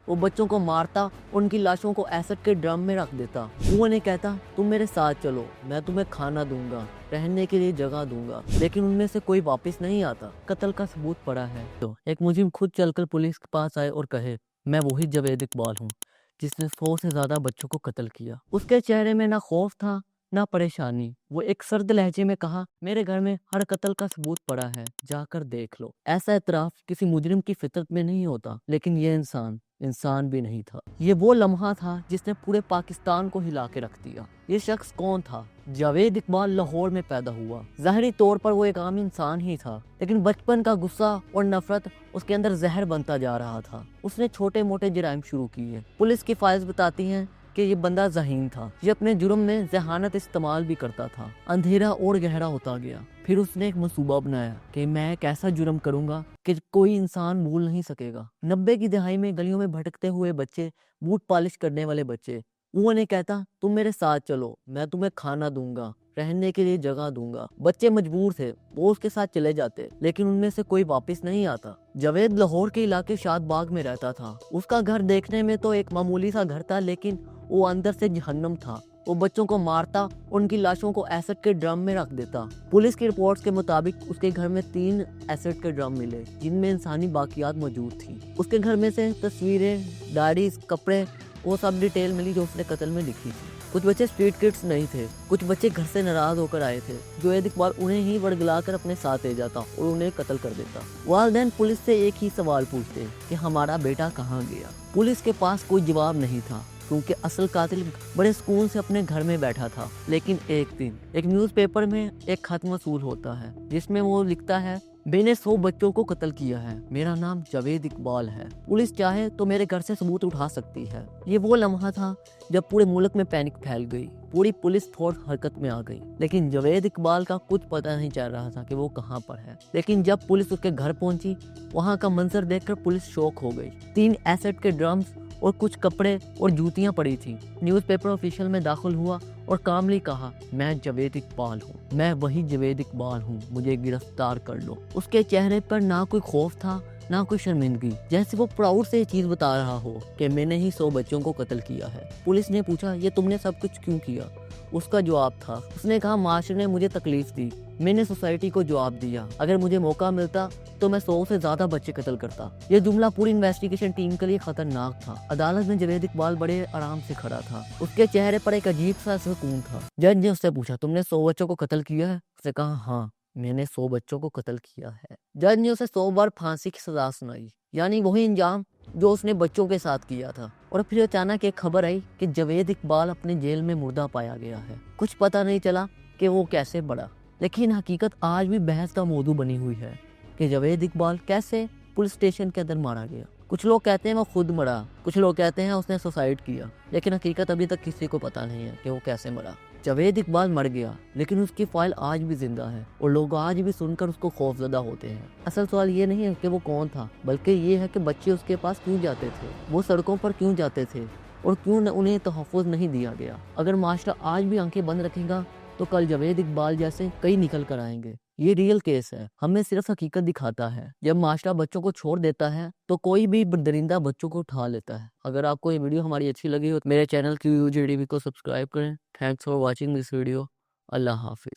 वो बच्चों को मारता, उनकी लाशों को एसिड के ड्रम में रख देता। वो उन्हें कहता तुम मेरे साथ चलो, मैं तुम्हें खाना दूंगा, रहने के लिए जगह दूंगा, लेकिन उनमें से कोई वापस नहीं आता। कत्ल का सबूत पड़ा है तो एक मुजिम खुद चलकर पुलिस के पास आए और कहे मैं वही जावेद इकबाल हूँ जिसने 100 से ज्यादा बच्चों को कत्ल किया। उसके चेहरे में ना खौफ था ना परेशानी। वो एक सर्द लहजे में कहा मेरे घर में हर कत्ल का सबूत पड़ा है, जाकर देख लो। ऐसा इतराफ किसी मुजरिम की फितरत में नहीं होता, लेकिन ये इंसान भी नहीं था। ये वो लम्हा था जिसने पूरे पाकिस्तान को हिला के रख दिया। ये शख्स कौन था? जावेद इकबाल लाहौर में पैदा हुआ। ज़ाहिरी तौर पर वो एक आम इंसान ही था, लेकिन बचपन का गुस्सा और नफरत उसके अंदर जहर बनता जा रहा था। उसने छोटे मोटे जराइम शुरू किए। पुलिस की फाइल्स बताती हैं कि ये बंदा ज़हीन था। ये अपने जुर्म में जहानत इस्तेमाल भी करता था। अंधेरा और गहरा होता गया। फिर उसने एक मंसूबा बनाया कि मैं एक ऐसा जुर्म करूंगा कि कोई इंसान भूल नहीं सकेगा। 90 की दहाई में गलियों में भटकते हुए बच्चे, बूट पॉलिश करने वाले बच्चे, वो उन्हें कहता तुम मेरे साथ चलो, मैं तुम्हें खाना दूंगा, रहने के लिए जगह दूंगा। बच्चे मजबूर थे, वो उसके साथ चले जाते, लेकिन उनमें से कोई वापस नहीं आता। जावेद लाहौर के इलाके शाद बाग में रहता था। उसका घर देखने में तो एक मामूली सा घर था, लेकिन वो अंदर से जहन्नम था। वो बच्चों को मारता, उनकी लाशों को एसिड के ड्रम में रख देता। पुलिस की रिपोर्ट्स के मुताबिक उसके घर में 3 एसिड के ड्रम मिले जिनमें इंसानी बाकियात मौजूद थी। उसके घर में से तस्वीरें, डायरीज, कपड़े, वो सब डिटेल मिली जो उसने कत्ल में लिखी थी। कुछ बच्चे स्ट्रीट किड्स नहीं थे, कुछ बच्चे घर से नाराज होकर आए थे। जावेद इकबाल उन्हें ही वर्गलाकर अपने साथ ले जाता और उन्हें कत्ल कर देता। वालिदैन पुलिस से एक ही सवाल पूछते कि हमारा बेटा कहाँ गया। पुलिस के पास कोई जवाब नहीं था, क्योंकि असल कातिल बड़े सुकून से अपने घर में बैठा था। लेकिन एक दिन एक न्यूज़पेपर में एक खत मौसूल होता है जिसमें वो लिखता है मैंने 100 बच्चों को कत्ल किया है, मेरा नाम जावेद इकबाल है, पुलिस चाहे तो मेरे घर से सबूत उठा सकती है। ये वो लम्हा था जब पूरे मुल्क में पैनिक फैल गई। पूरी पुलिस फौरन हरकत में आ गई, लेकिन जावेद इकबाल का कुछ पता नहीं चल रहा था कि वो कहाँ पर है। लेकिन जब पुलिस उसके घर पहुंची, वहाँ का मंजर देखकर पुलिस शॉक हो गई। 3 एसिड के ड्रम्स और कुछ कपड़े और जूतियां पड़ी थी। न्यूज़पेपर ऑफिशियल में दाखिल हुआ और कामली कहा मैं जावेद इकबाल हूँ, मैं वही जावेद इकबाल हूँ, मुझे गिरफ्तार कर लो। उसके चेहरे पर ना कोई खौफ था ना कोई शर्मिंदगी, जैसे वो प्राउड से ये चीज बता रहा हो कि मैंने ही 100 बच्चों को कत्ल किया है। पुलिस ने पूछा ये तुमने सब कुछ क्यों किया? उसका जवाब था, उसने कहा माशरे ने मुझे तकलीफ दी, मैंने सोसाइटी को जवाब दिया, अगर मुझे मौका मिलता तो मैं 100 से ज्यादा बच्चे कत्ल करता। यह जुमला पूरी इन्वेस्टिगेशन टीम के लिए खतरनाक था। अदालत में जावेद इकबाल बड़े आराम से खड़ा था। उसके चेहरे पर एक अजीब सा सुकून था। जज ने उससे पूछा तुमने 100 बच्चों को कत्ल किया है? उसने कहा हाँ, मैंने 100 बच्चों को कत्ल किया है। जज ने उसे 100 बार फांसी की सजा सुनाई, यानी वही इंजाम जो उसने बच्चों के साथ किया था। और फिर अचानक एक खबर आई कि जावेद इकबाल अपने जेल में मुर्दा पाया गया है। कुछ पता नहीं चला कि वो कैसे बढ़ा, लेकिन हकीकत आज भी बहस का मौजू बनी हुई है कि जावेद इकबाल कैसे पुलिस स्टेशन के अंदर मारा गया। कुछ लोग कहते हैं वो खुद मरा, कुछ लोग कहते हैं उसने सुसाइड किया, लेकिन हकीकत अभी तक किसी को पता नहीं है कि वो कैसे मरा। जावेद इकबाल मर गया, लेकिन उसकी फाइल आज भी जिंदा है और लोग आज भी सुनकर उसको खौफजदा होते हैं। असल सवाल ये नहीं है कि वो कौन था, बल्कि ये है कि बच्चे उसके पास क्यों जाते थे, वो सड़कों पर क्यों जाते थे और क्यों उन्हें तहफ़्फ़ुज़ नहीं दिया गया। अगर माशरा आज भी आंखें बंद रखेगा तो कल जावेद इकबाल जैसे कई निकल कर आएंगे। ये रियल केस है, हमें सिर्फ हकीकत दिखाता है। जब माशरा बच्चों को छोड़ देता है तो कोई भी दरिंदा बच्चों को उठा लेता है। अगर आपको ये वीडियो हमारी अच्छी लगी हो तो मेरे चैनल QUJDV को सब्सक्राइब करें। Thanks for watching this video. Allah Hafiz.